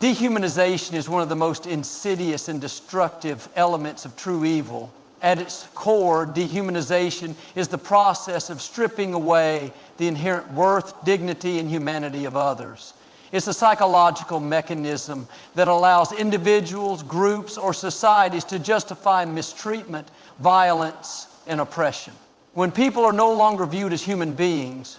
Dehumanization is one of the most insidious and destructive elements of true evil. At its core, dehumanization is the process of stripping away the inherent worth, dignity, and humanity of others. It's a psychological mechanism that allows individuals, groups, or societies to justify mistreatment, violence, and oppression. When people are no longer viewed as human beings,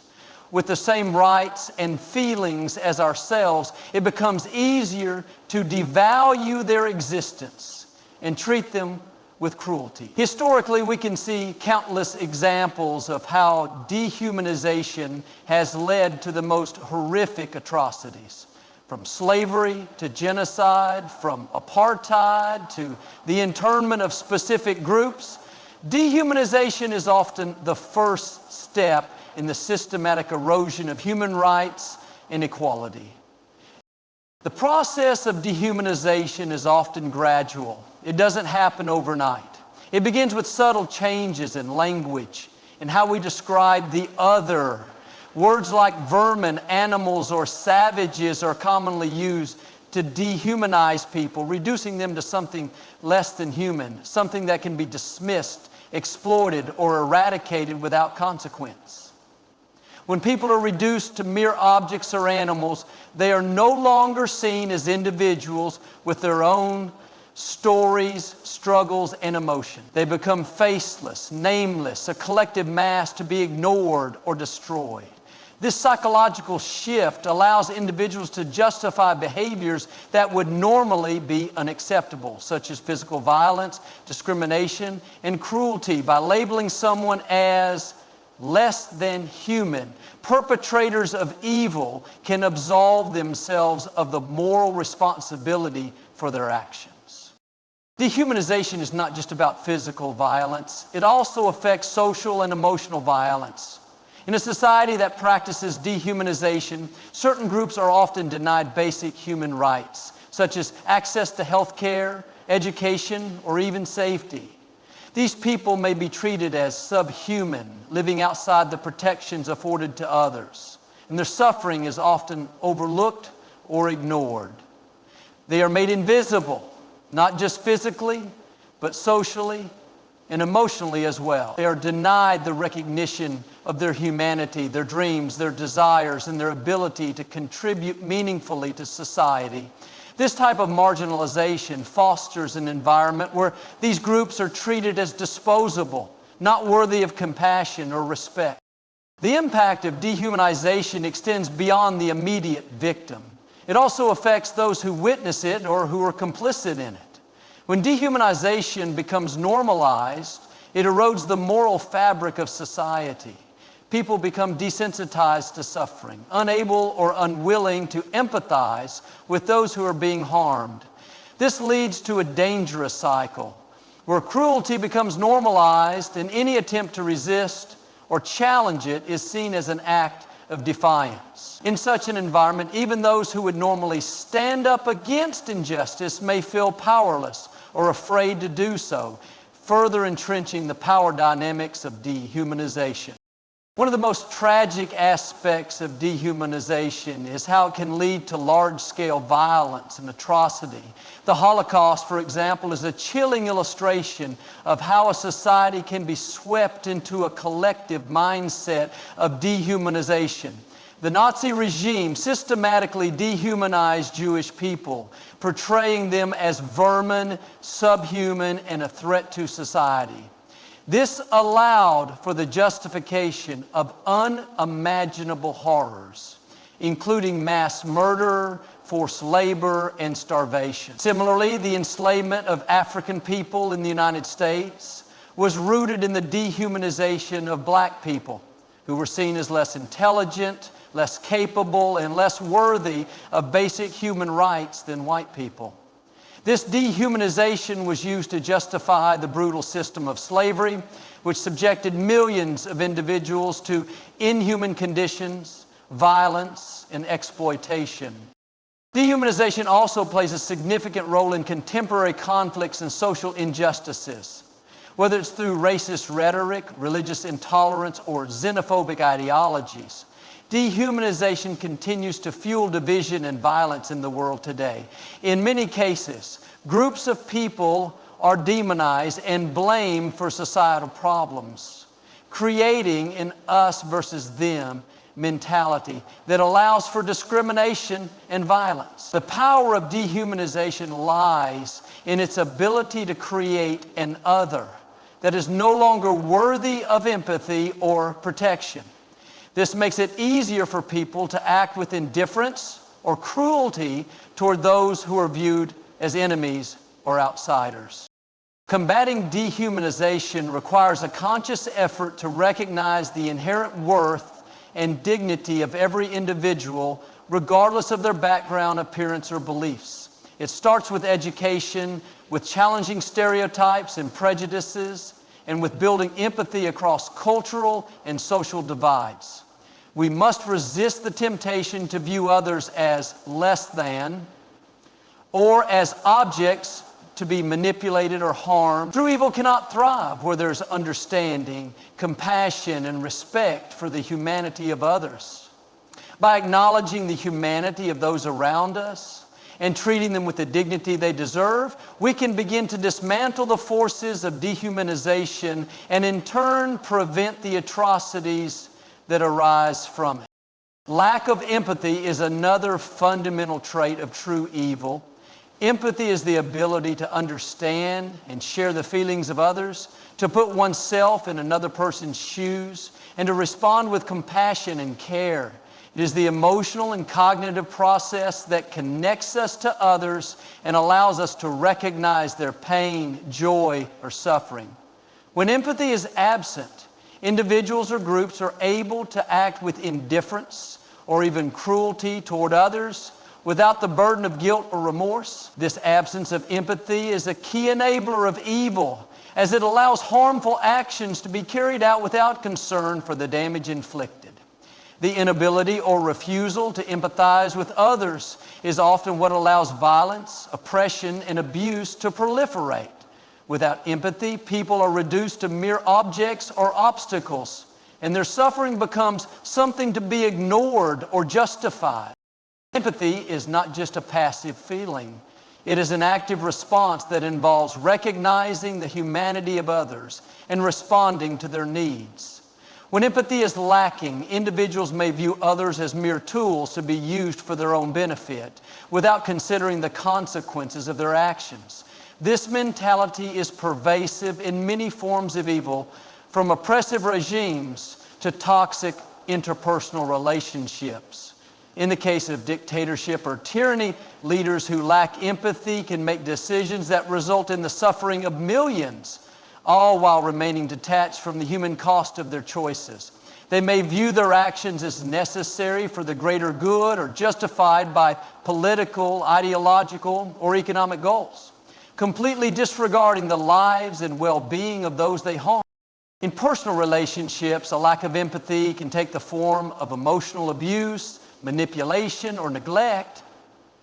with the same rights and feelings as ourselves, it becomes easier to devalue their existence and treat them with cruelty. Historically, we can see countless examples of how dehumanization has led to the most horrific atrocities. From slavery to genocide, from apartheid to the internment of specific groups, dehumanization is often the first step in the systematic erosion of human rights and equality. The process of dehumanization is often gradual. It doesn't happen overnight. It begins with subtle changes in language and how we describe the other. Words like vermin, animals, or savages are commonly used to dehumanize people, reducing them to something less than human, something that can be dismissed, exploited, or eradicated without consequence. When people are reduced to mere objects or animals, they are no longer seen as individuals with their own stories, struggles, and emotions. They become faceless, nameless, a collective mass to be ignored or destroyed. This psychological shift allows individuals to justify behaviors that would normally be unacceptable, such as physical violence, discrimination, and cruelty, by labeling someone as less than human. Perpetrators of evil can absolve themselves of the moral responsibility for their actions. Dehumanization is not just about physical violence. It also affects social and emotional violence. In a society that practices dehumanization, certain groups are often denied basic human rights, such as access to health care, education, or even safety. These people may be treated as subhuman, living outside the protections afforded to others, and their suffering is often overlooked or ignored. They are made invisible, not just physically, but socially and emotionally as well. They are denied the recognition of their humanity, their dreams, their desires, and their ability to contribute meaningfully to society. This type of marginalization fosters an environment where these groups are treated as disposable, not worthy of compassion or respect. The impact of dehumanization extends beyond the immediate victim. It also affects those who witness it or who are complicit in it. When dehumanization becomes normalized, it erodes the moral fabric of society. People become desensitized to suffering, unable or unwilling to empathize with those who are being harmed. This leads to a dangerous cycle where cruelty becomes normalized, and any attempt to resist or challenge it is seen as an act of defiance. In such an environment, even those who would normally stand up against injustice may feel powerless or afraid to do so, further entrenching the power dynamics of dehumanization. One of the most tragic aspects of dehumanization is how it can lead to large-scale violence and atrocity. The Holocaust, for example, is a chilling illustration of how a society can be swept into a collective mindset of dehumanization. The Nazi regime systematically dehumanized Jewish people, portraying them as vermin, subhuman, and a threat to society. This allowed for the justification of unimaginable horrors, including mass murder, forced labor, and starvation. Similarly, the enslavement of African people in the United States was rooted in the dehumanization of black people, who were seen as less intelligent, less capable, and less worthy of basic human rights than white people. This dehumanization was used to justify the brutal system of slavery, which subjected millions of individuals to inhuman conditions, violence, and exploitation. Dehumanization also plays a significant role in contemporary conflicts and social injustices. Whether it's through racist rhetoric, religious intolerance, or xenophobic ideologies, Dehumanization continues to fuel division and violence in the world today. In many cases, groups of people are demonized and blamed for societal problems, creating an us versus them mentality that allows for discrimination and violence. The power of dehumanization lies in its ability to create an other that is no longer worthy of empathy or protection. This makes it easier for people to act with indifference or cruelty toward those who are viewed as enemies or outsiders. Combating dehumanization requires a conscious effort to recognize the inherent worth and dignity of every individual, regardless of their background, appearance, or beliefs. It starts with education, with challenging stereotypes and prejudices, and with building empathy across cultural and social divides. We must resist the temptation to view others as less than or as objects to be manipulated or harmed. True evil cannot thrive where there's understanding, compassion, and respect for the humanity of others. By acknowledging the humanity of those around us and treating them with the dignity they deserve, we can begin to dismantle the forces of dehumanization and in turn prevent the atrocities that arise from it. Lack of empathy is another fundamental trait of true evil. Empathy is the ability to understand and share the feelings of others, to put oneself in another person's shoes, and to respond with compassion and care. It is the emotional and cognitive process that connects us to others and allows us to recognize their pain, joy, or suffering. When empathy is absent, individuals or groups are able to act with indifference or even cruelty toward others without the burden of guilt or remorse. This absence of empathy is a key enabler of evil, as it allows harmful actions to be carried out without concern for the damage inflicted. The inability or refusal to empathize with others is often what allows violence, oppression, and abuse to proliferate. Without empathy, people are reduced to mere objects or obstacles, and their suffering becomes something to be ignored or justified. Empathy is not just a passive feeling. It is an active response that involves recognizing the humanity of others and responding to their needs. When empathy is lacking, individuals may view others as mere tools to be used for their own benefit, without considering the consequences of their actions. This mentality is pervasive in many forms of evil, from oppressive regimes to toxic interpersonal relationships. In the case of dictatorship or tyranny, leaders who lack empathy can make decisions that result in the suffering of millions, all while remaining detached from the human cost of their choices. They may view their actions as necessary for the greater good or justified by political, ideological, or economic goals, completely disregarding the lives and well-being of those they harm. In personal relationships, a lack of empathy can take the form of emotional abuse, manipulation, or neglect.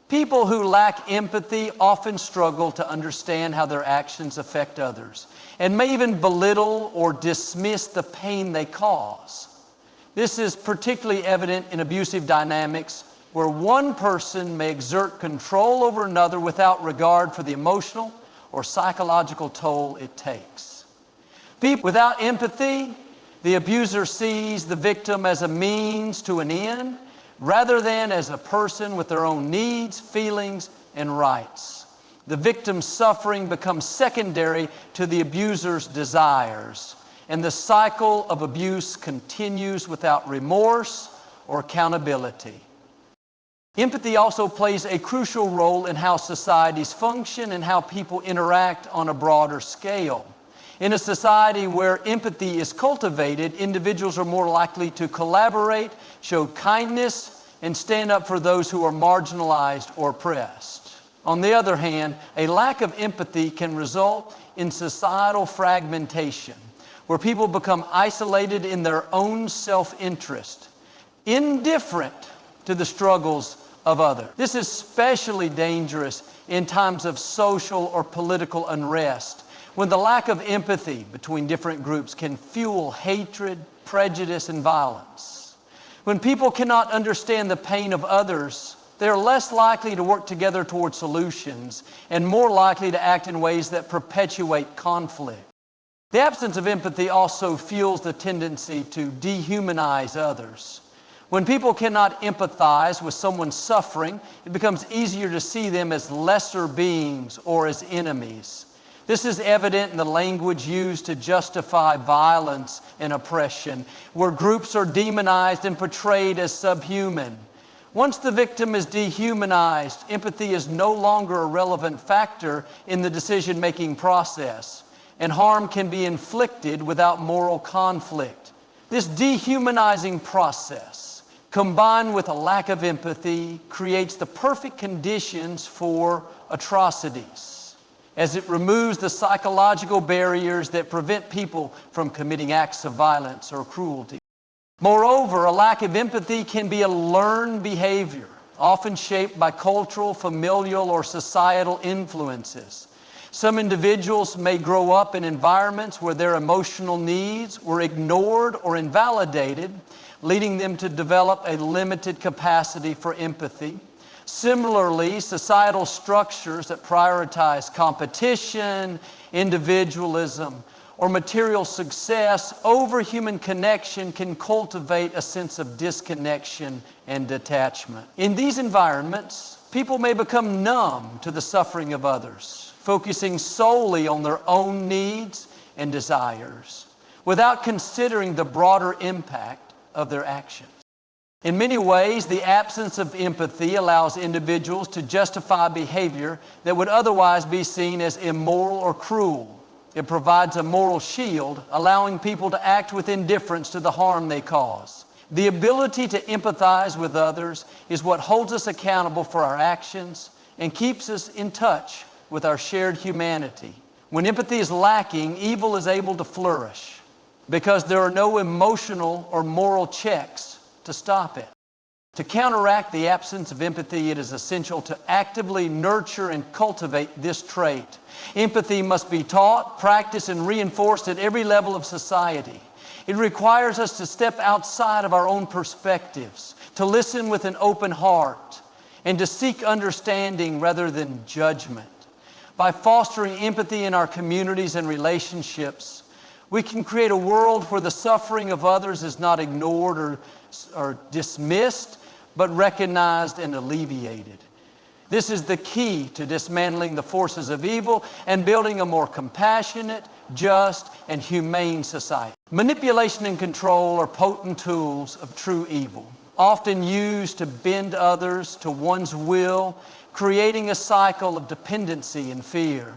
People who lack empathy often struggle to understand how their actions affect others and may even belittle or dismiss the pain they cause. This is particularly evident in abusive dynamics where one person may exert control over another without regard for the emotional or psychological toll it takes. People without empathy, the abuser sees the victim as a means to an end, rather than as a person with their own needs, feelings, and rights. The victim's suffering becomes secondary to the abuser's desires, and the cycle of abuse continues without remorse or accountability. Empathy also plays a crucial role in how societies function and how people interact on a broader scale. In a society where empathy is cultivated, individuals are more likely to collaborate, show kindness, and stand up for those who are marginalized or oppressed. On the other hand, a lack of empathy can result in societal fragmentation, where people become isolated in their own self-interest, indifferent to the struggles of others. This is especially dangerous in times of social or political unrest, when the lack of empathy between different groups can fuel hatred, prejudice, and violence. When people cannot understand the pain of others, they are less likely to work together toward solutions and more likely to act in ways that perpetuate conflict. The absence of empathy also fuels the tendency to dehumanize others. When people cannot empathize with someone's suffering, it becomes easier to see them as lesser beings or as enemies. This is evident in the language used to justify violence and oppression, where groups are demonized and portrayed as subhuman. Once the victim is dehumanized, empathy is no longer a relevant factor in the decision-making process, and harm can be inflicted without moral conflict. This dehumanizing process, combined with a lack of empathy, creates the perfect conditions for atrocities, as it removes the psychological barriers that prevent people from committing acts of violence or cruelty. Moreover, a lack of empathy can be a learned behavior, often shaped by cultural, familial, or societal influences. Some individuals may grow up in environments where their emotional needs were ignored or invalidated, leading them to develop a limited capacity for empathy. Similarly, societal structures that prioritize competition, individualism, or material success over human connection can cultivate a sense of disconnection and detachment. In these environments, people may become numb to the suffering of others, focusing solely on their own needs and desires, without considering the broader impact of their actions. In many ways, the absence of empathy allows individuals to justify behavior that would otherwise be seen as immoral or cruel. It provides a moral shield, allowing people to act with indifference to the harm they cause. The ability to empathize with others is what holds us accountable for our actions and keeps us in touch with our shared humanity. When empathy is lacking, evil is able to flourish, because there are no emotional or moral checks to stop it. To counteract the absence of empathy, it is essential to actively nurture and cultivate this trait. Empathy must be taught, practiced, and reinforced at every level of society. It requires us to step outside of our own perspectives, to listen with an open heart, and to seek understanding rather than judgment. By fostering empathy in our communities and relationships, we can create a world where the suffering of others is not ignored or dismissed, but recognized and alleviated. This is the key to dismantling the forces of evil and building a more compassionate, just, and humane society. Manipulation and control are potent tools of true evil, often used to bend others to one's will, creating a cycle of dependency and fear.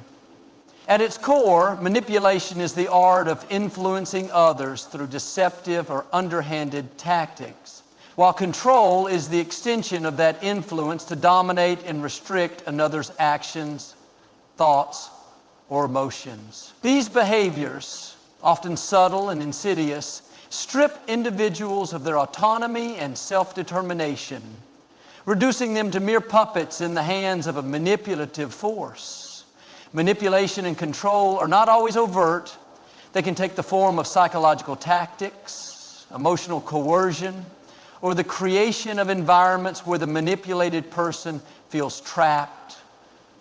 At its core, manipulation is the art of influencing others through deceptive or underhanded tactics, while control is the extension of that influence to dominate and restrict another's actions, thoughts, or emotions. These behaviors, often subtle and insidious, strip individuals of their autonomy and self-determination, reducing them to mere puppets in the hands of a manipulative force. Manipulation and control are not always overt. They can take the form of psychological tactics, emotional coercion, or the creation of environments where the manipulated person feels trapped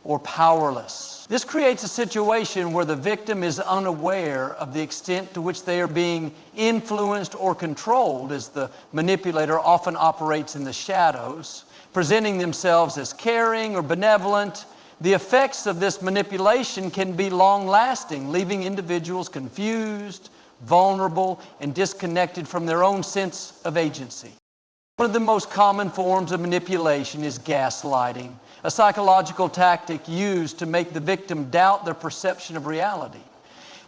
or powerless. This creates a situation where the victim is unaware of the extent to which they are being influenced or controlled, as the manipulator often operates in the shadows, presenting themselves as caring or benevolent. The effects of this manipulation can be long-lasting, leaving individuals confused, vulnerable, and disconnected from their own sense of agency. One of the most common forms of manipulation is gaslighting, a psychological tactic used to make the victim doubt their perception of reality.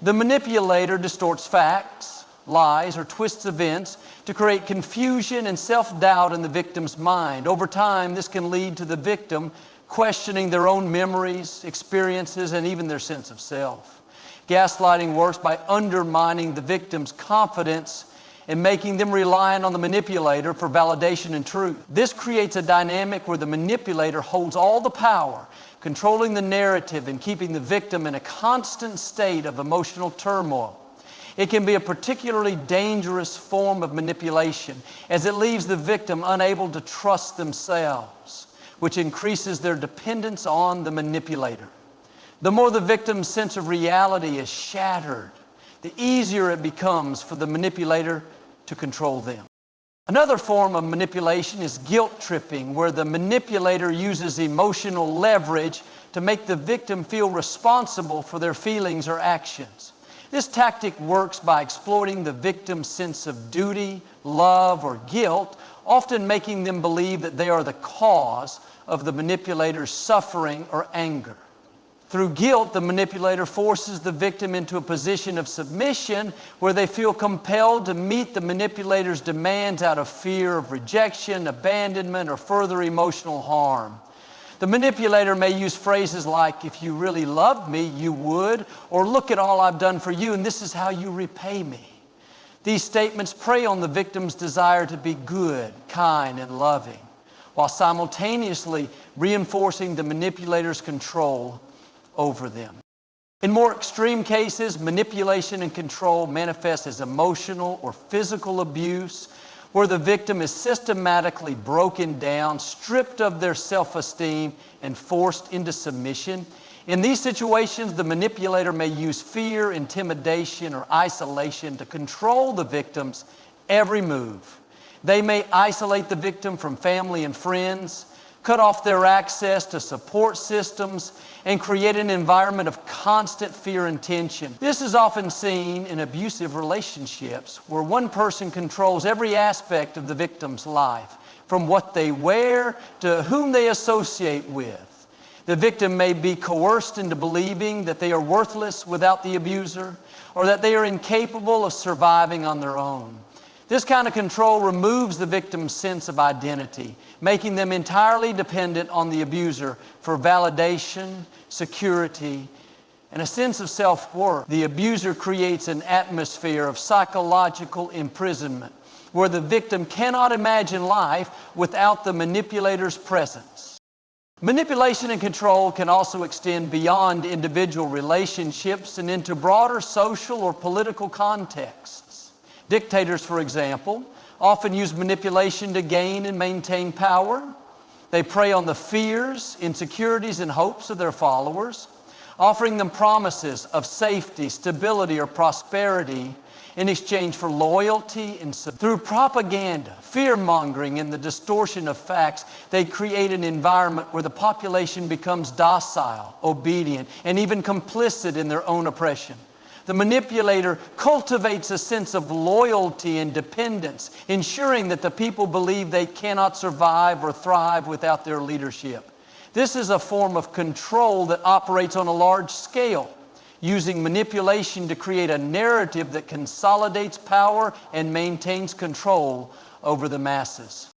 The manipulator distorts facts, lies, or twists events to create confusion and self-doubt in the victim's mind. Over time, this can lead to the victim questioning their own memories, experiences, and even their sense of self. Gaslighting works by undermining the victim's confidence and making them reliant on the manipulator for validation and truth. This creates a dynamic where the manipulator holds all the power, controlling the narrative and keeping the victim in a constant state of emotional turmoil. It can be a particularly dangerous form of manipulation as it leaves the victim unable to trust themselves, which increases their dependence on the manipulator. The more the victim's sense of reality is shattered, the easier it becomes for the manipulator to control them. Another form of manipulation is guilt tripping, where the manipulator uses emotional leverage to make the victim feel responsible for their feelings or actions. This tactic works by exploiting the victim's sense of duty, love, or guilt, often making them believe that they are the cause of the manipulator's suffering or anger. Through guilt, the manipulator forces the victim into a position of submission where they feel compelled to meet the manipulator's demands out of fear of rejection, abandonment, or further emotional harm. The manipulator may use phrases like, "If you really loved me, you would," or "Look at all I've done for you, and this is how you repay me." These statements prey on the victim's desire to be good, kind, and loving, while simultaneously reinforcing the manipulator's control over them. In more extreme cases, manipulation and control manifests as emotional or physical abuse, where the victim is systematically broken down, stripped of their self-esteem, and forced into submission. In these situations, the manipulator may use fear, intimidation, or isolation to control the victim's every move. They may isolate the victim from family and friends, cut off their access to support systems, and create an environment of constant fear and tension. This is often seen in abusive relationships, where one person controls every aspect of the victim's life, from what they wear to whom they associate with. The victim may be coerced into believing that they are worthless without the abuser, or that they are incapable of surviving on their own. This kind of control removes the victim's sense of identity, making them entirely dependent on the abuser for validation, security, and a sense of self-worth. The abuser creates an atmosphere of psychological imprisonment, where the victim cannot imagine life without the manipulator's presence. Manipulation and control can also extend beyond individual relationships and into broader social or political contexts. Dictators, for example, often use manipulation to gain and maintain power. They prey on the fears, insecurities, and hopes of their followers, offering them promises of safety, stability, or prosperity in exchange for loyalty and through propaganda, fear-mongering, and the distortion of facts. They create an environment where the population becomes docile, obedient, and even complicit in their own oppression. The manipulator cultivates a sense of loyalty and dependence, ensuring that the people believe they cannot survive or thrive without their leadership. This is a form of control that operates on a large scale, using manipulation to create a narrative that consolidates power and maintains control over the masses.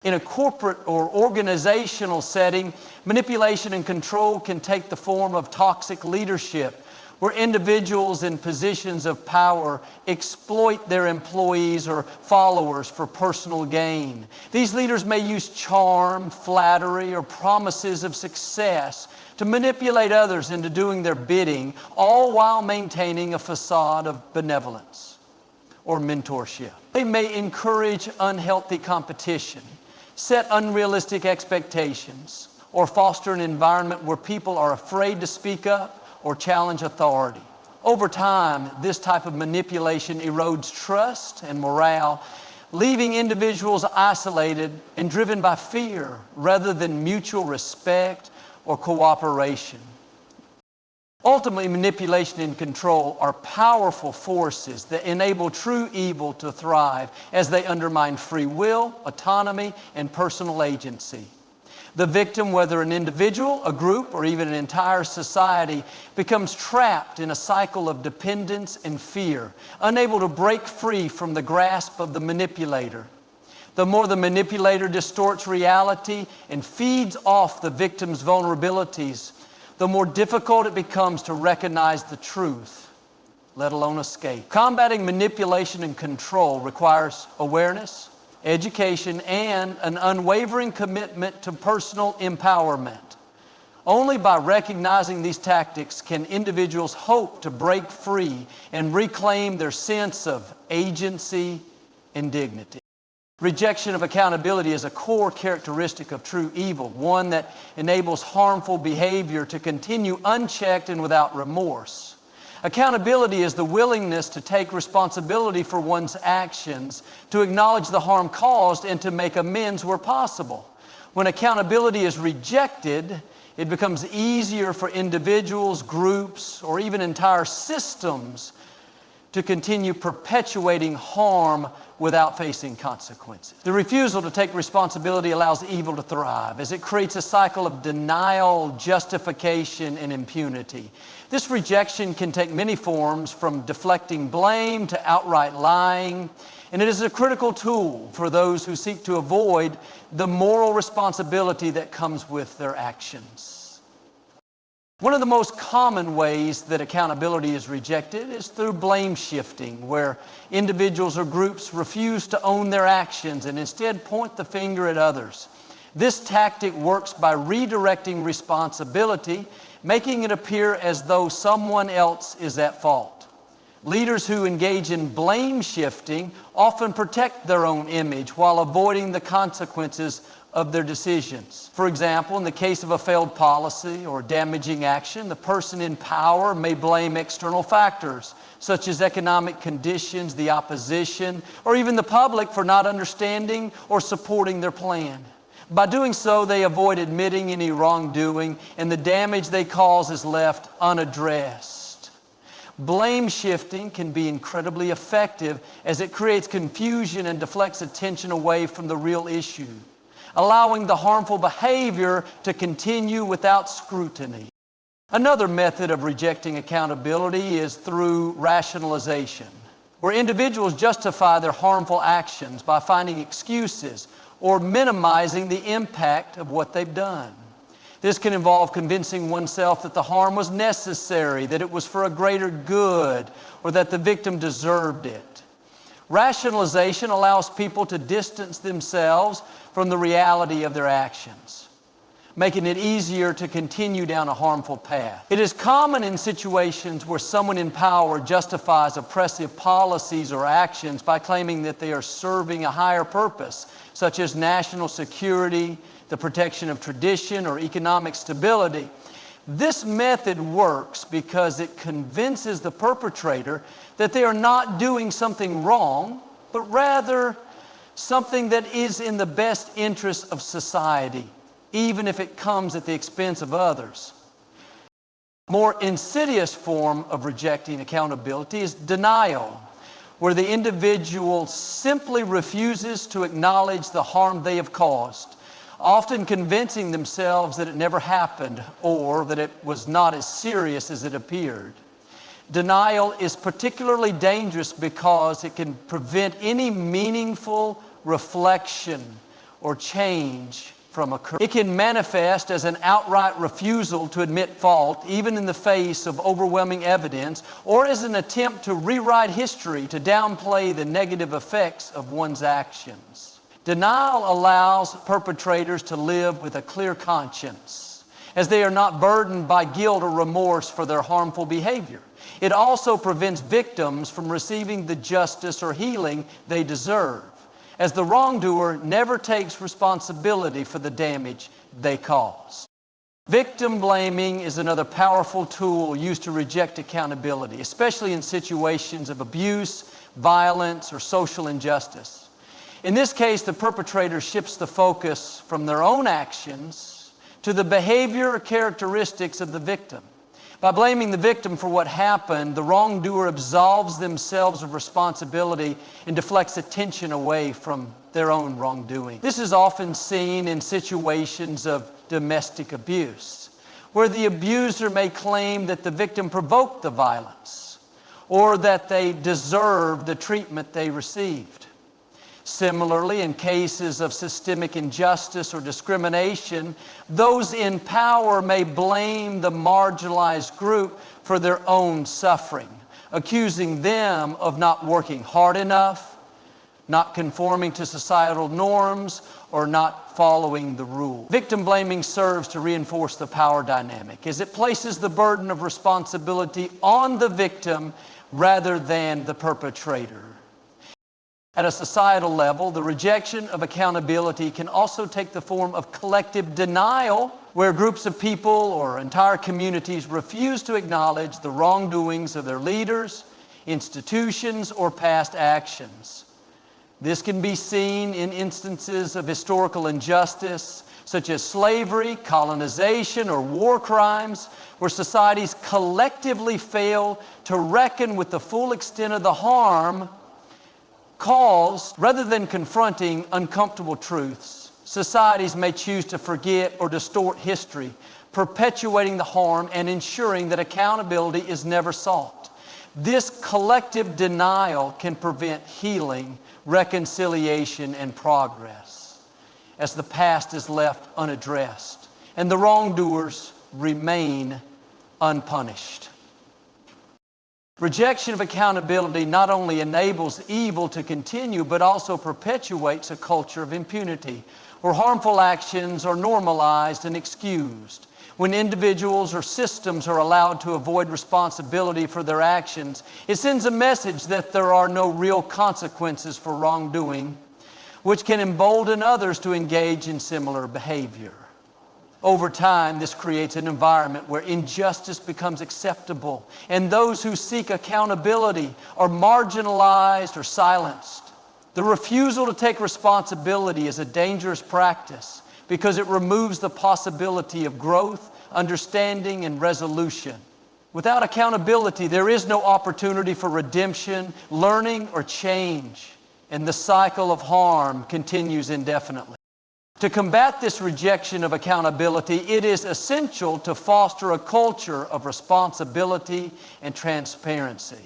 In a corporate or organizational setting, manipulation and control can take the form of toxic leadership, where individuals in positions of power exploit their employees or followers for personal gain. These leaders may use charm, flattery, or promises of success to manipulate others into doing their bidding, all while maintaining a facade of benevolence or mentorship. They may encourage unhealthy competition, set unrealistic expectations, or foster an environment where people are afraid to speak up or challenge authority. Over time, this type of manipulation erodes trust and morale, leaving individuals isolated and driven by fear rather than mutual respect or cooperation. Ultimately, manipulation and control are powerful forces that enable true evil to thrive as they undermine free will, autonomy, and personal agency. The victim, whether an individual, a group, or even an entire society, becomes trapped in a cycle of dependence and fear, unable to break free from the grasp of the manipulator. The more the manipulator distorts reality and feeds off the victim's vulnerabilities, the more difficult it becomes to recognize the truth, let alone escape. Combating manipulation and control requires awareness, education, and an unwavering commitment to personal empowerment. Only by recognizing these tactics can individuals hope to break free and reclaim their sense of agency and dignity. Rejection of accountability is a core characteristic of true evil, one that enables harmful behavior to continue unchecked and without remorse. Accountability is the willingness to take responsibility for one's actions, to acknowledge the harm caused, and to make amends where possible. When accountability is rejected, it becomes easier for individuals, groups, or even entire systems to continue perpetuating harm without facing consequences. The refusal to take responsibility allows evil to thrive, as it creates a cycle of denial, justification, and impunity. This rejection can take many forms, from deflecting blame to outright lying, and it is a critical tool for those who seek to avoid the moral responsibility that comes with their actions. One of the most common ways that accountability is rejected is through blame shifting, where individuals or groups refuse to own their actions and instead point the finger at others. This tactic works by redirecting responsibility, making it appear as though someone else is at fault. Leaders who engage in blame shifting often protect their own image while avoiding the consequences of their decisions. For example, in the case of a failed policy or damaging action, the person in power may blame external factors, such as economic conditions, the opposition, or even the public for not understanding or supporting their plan. By doing so, they avoid admitting any wrongdoing, and the damage they cause is left unaddressed. Blame shifting can be incredibly effective, as it creates confusion and deflects attention away from the real issue, allowing the harmful behavior to continue without scrutiny. Another method of rejecting accountability is through rationalization, where individuals justify their harmful actions by finding excuses or minimizing the impact of what they've done. This can involve convincing oneself that the harm was necessary, that it was for a greater good, or that the victim deserved it. Rationalization allows people to distance themselves from the reality of their actions, making it easier to continue down a harmful path. It is common in situations where someone in power justifies oppressive policies or actions by claiming that they are serving a higher purpose, such as national security, the protection of tradition, or economic stability. This method works because it convinces the perpetrator that they are not doing something wrong, but rather something that is in the best interest of society, even if it comes at the expense of others. A more insidious form of rejecting accountability is denial, where the individual simply refuses to acknowledge the harm they have caused, often convincing themselves that it never happened or that it was not as serious as it appeared. Denial is particularly dangerous because it can prevent any meaningful reflection or change from occurring. It can manifest as an outright refusal to admit fault, even in the face of overwhelming evidence, or as an attempt to rewrite history to downplay the negative effects of one's actions. Denial allows perpetrators to live with a clear conscience, as they are not burdened by guilt or remorse for their harmful behavior. It also prevents victims from receiving the justice or healing they deserve, as the wrongdoer never takes responsibility for the damage they cause. Victim blaming is another powerful tool used to reject accountability, especially in situations of abuse, violence, or social injustice. In this case, the perpetrator shifts the focus from their own actions to the behavior or characteristics of the victim. By blaming the victim for what happened, the wrongdoer absolves themselves of responsibility and deflects attention away from their own wrongdoing. This is often seen in situations of domestic abuse, where the abuser may claim that the victim provoked the violence or that they deserved the treatment they received. Similarly, in cases of systemic injustice or discrimination, those in power may blame the marginalized group for their own suffering, accusing them of not working hard enough, not conforming to societal norms, or not following the rule. Victim blaming serves to reinforce the power dynamic as it places the burden of responsibility on the victim rather than the perpetrator. At a societal level, the rejection of accountability can also take the form of collective denial, where groups of people or entire communities refuse to acknowledge the wrongdoings of their leaders, institutions, or past actions. This can be seen in instances of historical injustice, such as slavery, colonization, or war crimes, where societies collectively fail to reckon with the full extent of the harm caused. Rather than confronting uncomfortable truths, societies may choose to forget or distort history, perpetuating the harm and ensuring that accountability is never sought. This collective denial can prevent healing, reconciliation, and progress, as the past is left unaddressed and the wrongdoers remain unpunished. Rejection of accountability not only enables evil to continue, but also perpetuates a culture of impunity, where harmful actions are normalized and excused. When individuals or systems are allowed to avoid responsibility for their actions, it sends a message that there are no real consequences for wrongdoing, which can embolden others to engage in similar behavior. Over time, this creates an environment where injustice becomes acceptable, and those who seek accountability are marginalized or silenced. The refusal to take responsibility is a dangerous practice because it removes the possibility of growth, understanding, and resolution. Without accountability, there is no opportunity for redemption, learning, or change, and the cycle of harm continues indefinitely. To combat this rejection of accountability, it is essential to foster a culture of responsibility and transparency.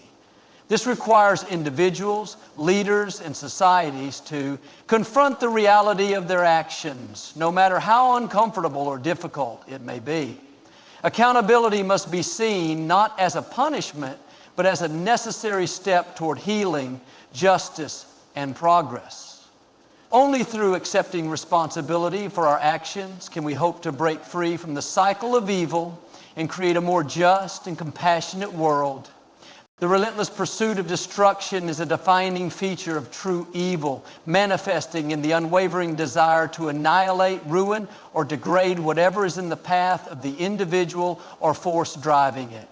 This requires individuals, leaders, and societies to confront the reality of their actions, no matter how uncomfortable or difficult it may be. Accountability must be seen not as a punishment, but as a necessary step toward healing, justice, and progress. Only through accepting responsibility for our actions can we hope to break free from the cycle of evil and create a more just and compassionate world. The relentless pursuit of destruction is a defining feature of true evil, manifesting in the unwavering desire to annihilate, ruin, or degrade whatever is in the path of the individual or force driving it.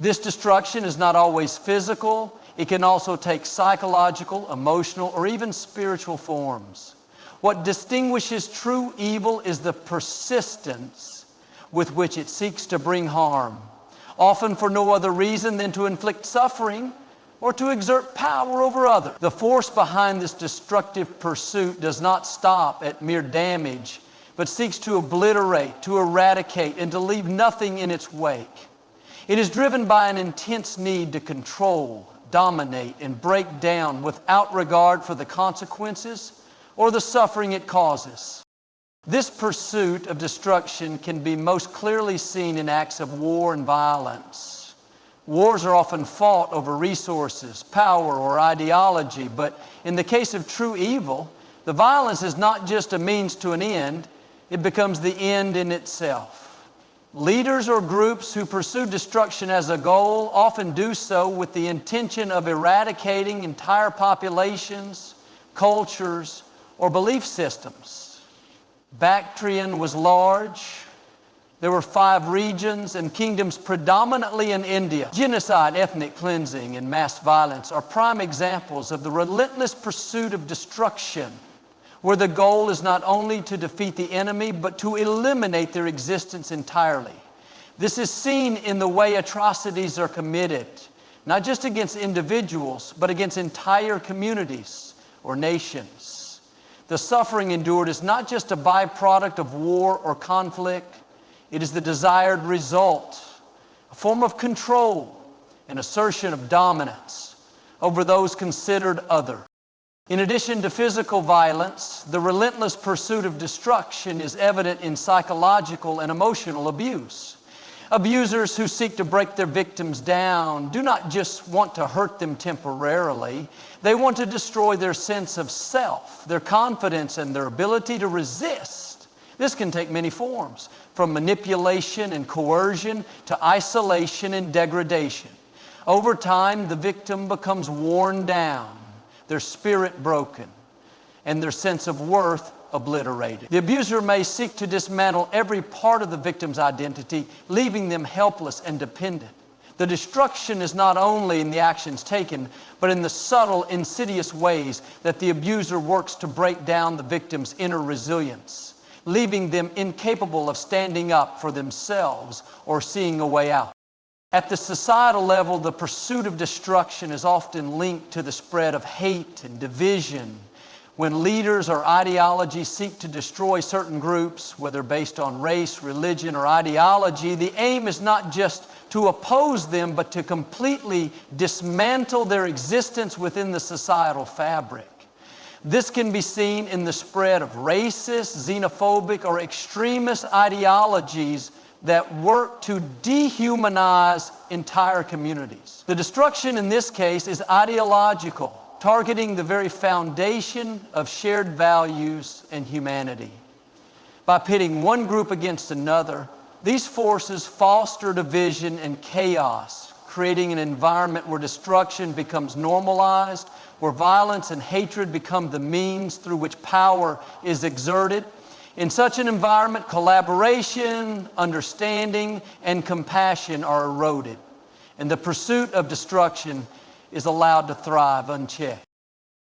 This destruction is not always physical. It can also take psychological, emotional, or even spiritual forms. What distinguishes true evil is the persistence with which it seeks to bring harm, often for no other reason than to inflict suffering or to exert power over others. The force behind this destructive pursuit does not stop at mere damage, but seeks to obliterate, to eradicate, and to leave nothing in its wake. It is driven by an intense need to control, dominate, and break down without regard for the consequences or the suffering it causes. This pursuit of destruction can be most clearly seen in acts of war and violence. Wars are often fought over resources, power, or ideology, but in the case of true evil, the violence is not just a means to an end, it becomes the end in itself. Leaders or groups who pursue destruction as a goal often do so with the intention of eradicating entire populations, cultures, or belief systems. Bactrian was large. There were 5 regions and kingdoms predominantly in India. Genocide, ethnic cleansing, and mass violence are prime examples of the relentless pursuit of destruction, where the goal is not only to defeat the enemy, but to eliminate their existence entirely. This is seen in the way atrocities are committed, not just against individuals, but against entire communities or nations. The suffering endured is not just a byproduct of war or conflict, it is the desired result, a form of control and assertion of dominance over those considered other. In addition to physical violence, the relentless pursuit of destruction is evident in psychological and emotional abuse. Abusers who seek to break their victims down do not just want to hurt them temporarily. They want to destroy their sense of self, their confidence, and their ability to resist. This can take many forms, from manipulation and coercion to isolation and degradation. Over time, the victim becomes worn down, their spirit broken, and their sense of worth obliterated. The abuser may seek to dismantle every part of the victim's identity, leaving them helpless and dependent. The destruction is not only in the actions taken, but in the subtle, insidious ways that the abuser works to break down the victim's inner resilience, leaving them incapable of standing up for themselves or seeing a way out. At the societal level, the pursuit of destruction is often linked to the spread of hate and division. When leaders or ideologies seek to destroy certain groups, whether based on race, religion, or ideology, the aim is not just to oppose them, but to completely dismantle their existence within the societal fabric. This can be seen in the spread of racist, xenophobic, or extremist ideologies that work to dehumanize entire communities. The destruction in this case is ideological, targeting the very foundation of shared values and humanity. By pitting one group against another, these forces foster division and chaos, creating an environment where destruction becomes normalized, where violence and hatred become the means through which power is exerted. In such an environment, collaboration, understanding, and compassion are eroded, and the pursuit of destruction is allowed to thrive unchecked.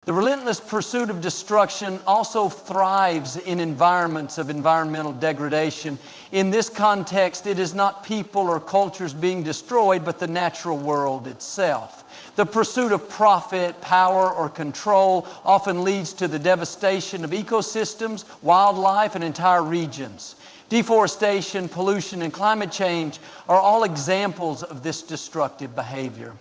The relentless pursuit of destruction also thrives in environments of environmental degradation. In this context, it is not people or cultures being destroyed, but the natural world itself. The pursuit of profit, power, or control often leads to the devastation of ecosystems, wildlife, and entire regions. Deforestation, pollution, and climate change are all examples of this destructive behavior,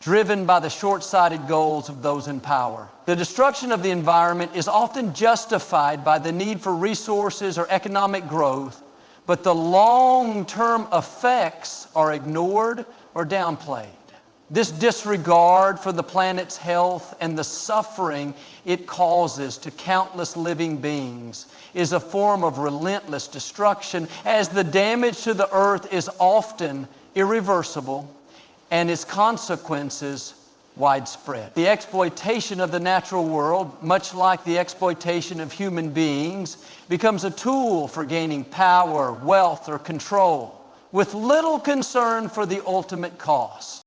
driven by the short-sighted goals of those in power. The destruction of the environment is often justified by the need for resources or economic growth, but the long-term effects are ignored or downplayed. This disregard for the planet's health and the suffering it causes to countless living beings is a form of relentless destruction, as the damage to the earth is often irreversible and its consequences widespread. The exploitation of the natural world, much like the exploitation of human beings, becomes a tool for gaining power, wealth, or control, with little concern for the ultimate cost.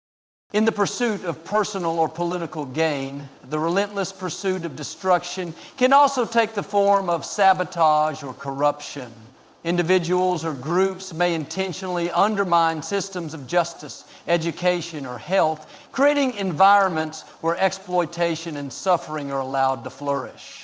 In the pursuit of personal or political gain, the relentless pursuit of destruction can also take the form of sabotage or corruption. Individuals or groups may intentionally undermine systems of justice, education, or health, creating environments where exploitation and suffering are allowed to flourish.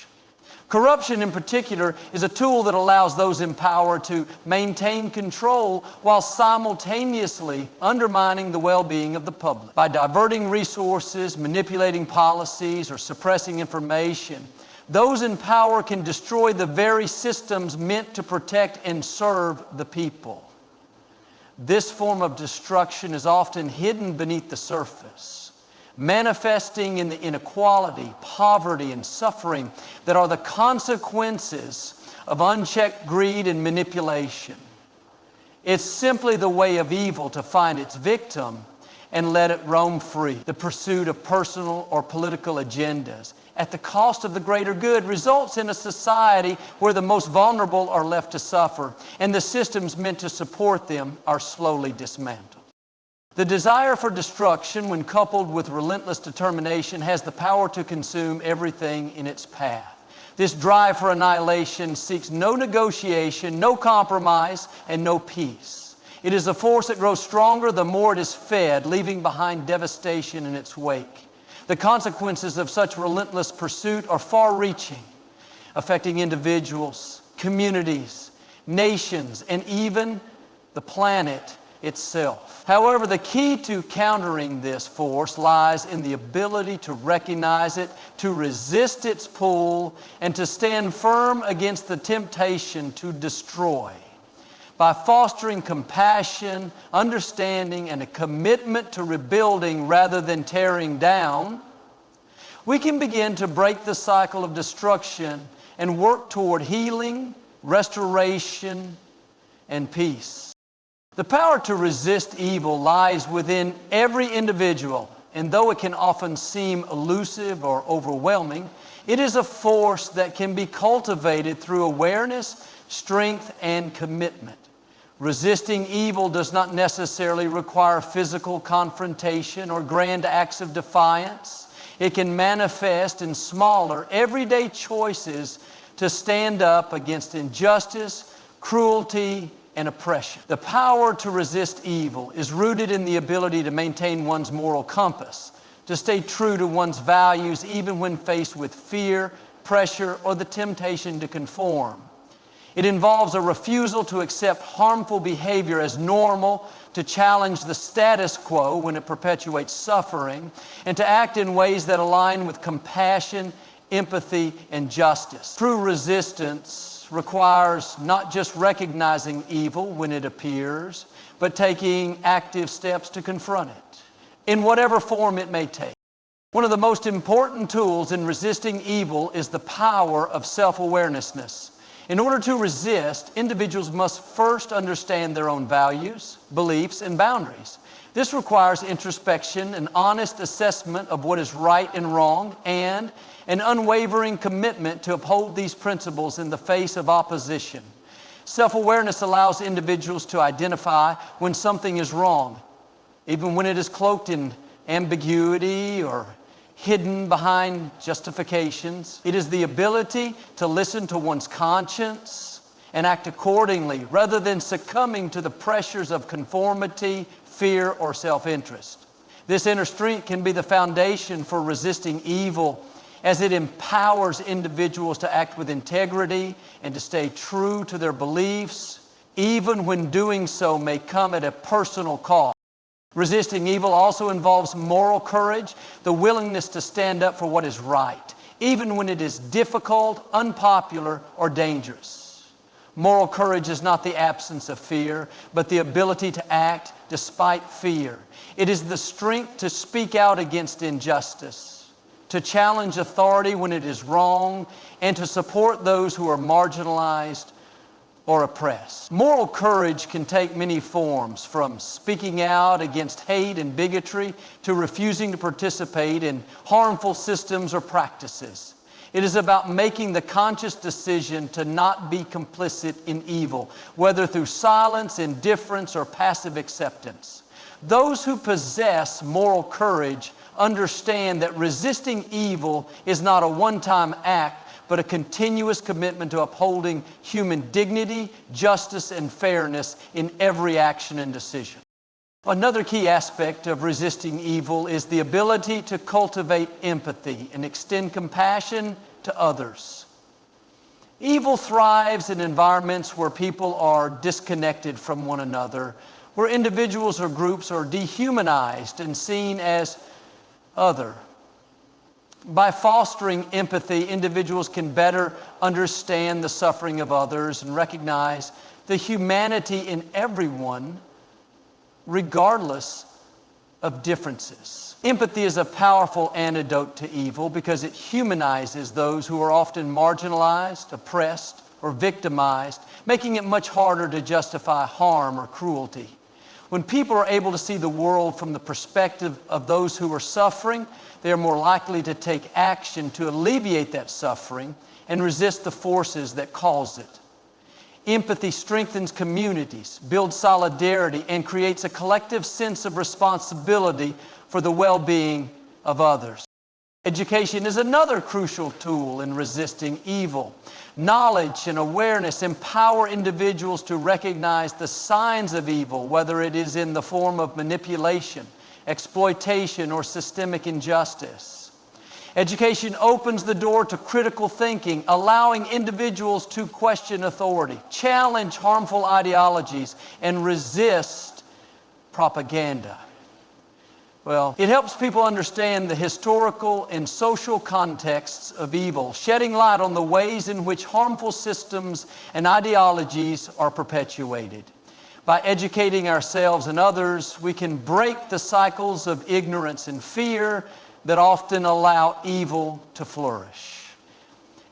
Corruption, in particular, is a tool that allows those in power to maintain control while simultaneously undermining the well-being of the public. By diverting resources, manipulating policies, or suppressing information, those in power can destroy the very systems meant to protect and serve the people. This form of destruction is often hidden beneath the surface, manifesting in the inequality, poverty, and suffering that are the consequences of unchecked greed and manipulation. It's simply the way of evil to find its victim and let it roam free. The pursuit of personal or political agendas at the cost of the greater good results in a society where the most vulnerable are left to suffer, and the systems meant to support them are slowly dismantled. The desire for destruction, when coupled with relentless determination, has the power to consume everything in its path. This drive for annihilation seeks no negotiation, no compromise, and no peace. It is a force that grows stronger the more it is fed, leaving behind devastation in its wake. The consequences of such relentless pursuit are far-reaching, affecting individuals, communities, nations, and even the planet itself. However, the key to countering this force lies in the ability to recognize it, to resist its pull, and to stand firm against the temptation to destroy. By fostering compassion, understanding, and a commitment to rebuilding rather than tearing down, we can begin to break the cycle of destruction and work toward healing, restoration, and peace. The power to resist evil lies within every individual, and though it can often seem elusive or overwhelming, it is a force that can be cultivated through awareness, strength, and commitment. Resisting evil does not necessarily require physical confrontation or grand acts of defiance. It can manifest in smaller, everyday choices to stand up against injustice, cruelty, and oppression. The power to resist evil is rooted in the ability to maintain one's moral compass, to stay true to one's values even when faced with fear, pressure, or the temptation to conform. It involves a refusal to accept harmful behavior as normal, to challenge the status quo when it perpetuates suffering, and to act in ways that align with compassion, empathy, and justice. True resistance requires not just recognizing evil when it appears, but taking active steps to confront it, in whatever form it may take. One of the most important tools in resisting evil is the power of self-awareness. In order to resist, individuals must first understand their own values, beliefs, and boundaries. This requires introspection, an honest assessment of what is right and wrong, and an unwavering commitment to uphold these principles in the face of opposition. Self-awareness allows individuals to identify when something is wrong, even when it is cloaked in ambiguity or hidden behind justifications. It is the ability to listen to one's conscience and act accordingly rather than succumbing to the pressures of conformity, fear, or self-interest. This inner strength can be the foundation for resisting evil, as it empowers individuals to act with integrity and to stay true to their beliefs, even when doing so may come at a personal cost. Resisting evil also involves moral courage, the willingness to stand up for what is right, even when it is difficult, unpopular, or dangerous. Moral courage is not the absence of fear, but the ability to act despite fear. It is the strength to speak out against injustice, to challenge authority when it is wrong, and to support those who are marginalized or oppressed. Moral courage can take many forms, from speaking out against hate and bigotry to refusing to participate in harmful systems or practices. It is about making the conscious decision to not be complicit in evil, whether through silence, indifference, or passive acceptance. Those who possess moral courage understand that resisting evil is not a one-time act, but a continuous commitment to upholding human dignity, justice, and fairness in every action and decision. Another key aspect of resisting evil is the ability to cultivate empathy and extend compassion to others. Evil thrives in environments where people are disconnected from one another, where individuals or groups are dehumanized and seen as other. By fostering empathy, individuals can better understand the suffering of others and recognize the humanity in everyone, regardless of differences. Empathy is a powerful antidote to evil because it humanizes those who are often marginalized, oppressed, or victimized, making it much harder to justify harm or cruelty. When people are able to see the world from the perspective of those who are suffering, they are more likely to take action to alleviate that suffering and resist the forces that cause it. Empathy strengthens communities, builds solidarity, and creates a collective sense of responsibility for the well-being of others. Education is another crucial tool in resisting evil. Knowledge and awareness empower individuals to recognize the signs of evil, whether it is in the form of manipulation, exploitation, or systemic injustice. Education opens the door to critical thinking, allowing individuals to question authority, challenge harmful ideologies, and resist propaganda. Well, it helps people understand the historical and social contexts of evil, shedding light on the ways in which harmful systems and ideologies are perpetuated. By educating ourselves and others, we can break the cycles of ignorance and fear that often allow evil to flourish.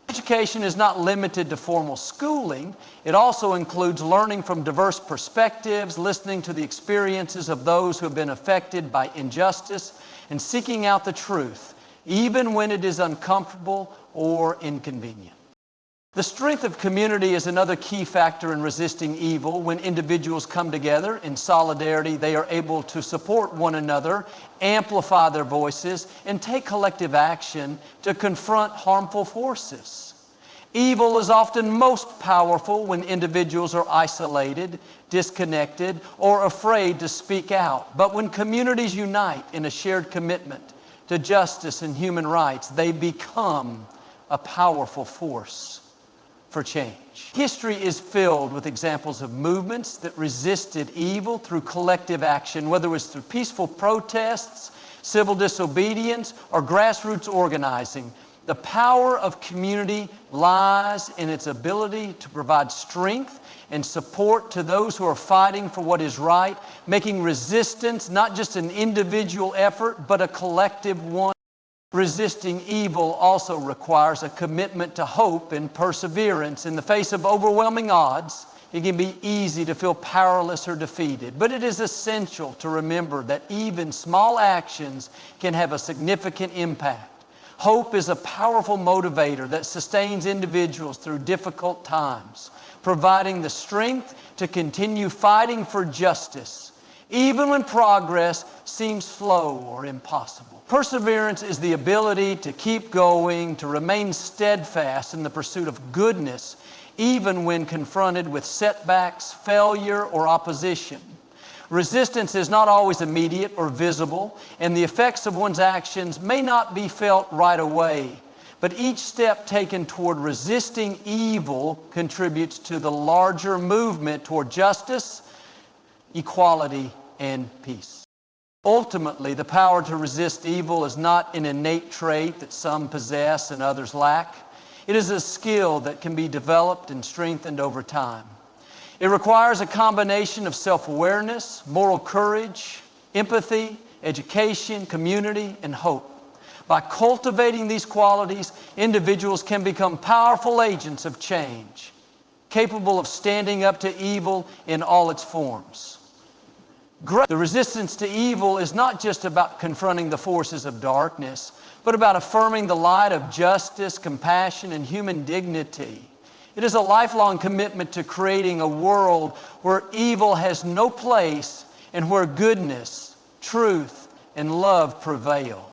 Education is not limited to formal schooling. It also includes learning from diverse perspectives, listening to the experiences of those who have been affected by injustice, and seeking out the truth, even when it is uncomfortable or inconvenient. The strength of community is another key factor in resisting evil. When individuals come together in solidarity, they are able to support one another, amplify their voices, and take collective action to confront harmful forces. Evil is often most powerful when individuals are isolated, disconnected, or afraid to speak out. But when communities unite in a shared commitment to justice and human rights, they become a powerful force for change. History is filled with examples of movements that resisted evil through collective action, whether it was through peaceful protests, civil disobedience, or grassroots organizing. The power of community lies in its ability to provide strength and support to those who are fighting for what is right, making resistance not just an individual effort, but a collective one. Resisting evil also requires a commitment to hope and perseverance. In the face of overwhelming odds, it can be easy to feel powerless or defeated, but it is essential to remember that even small actions can have a significant impact. Hope is a powerful motivator that sustains individuals through difficult times, providing the strength to continue fighting for justice, even when progress seems slow or impossible. Perseverance is the ability to keep going, to remain steadfast in the pursuit of goodness, even when confronted with setbacks, failure, or opposition. Resistance is not always immediate or visible, and the effects of one's actions may not be felt right away. But each step taken toward resisting evil contributes to the larger movement toward justice, equality, and peace. Ultimately, the power to resist evil is not an innate trait that some possess and others lack. It is a skill that can be developed and strengthened over time. It requires a combination of self-awareness, moral courage, empathy, education, community, and hope. By cultivating these qualities, individuals can become powerful agents of change, capable of standing up to evil in all its forms. The resistance to evil is not just about confronting the forces of darkness, but about affirming the light of justice, compassion, and human dignity. It is a lifelong commitment to creating a world where evil has no place and where goodness, truth, and love prevail.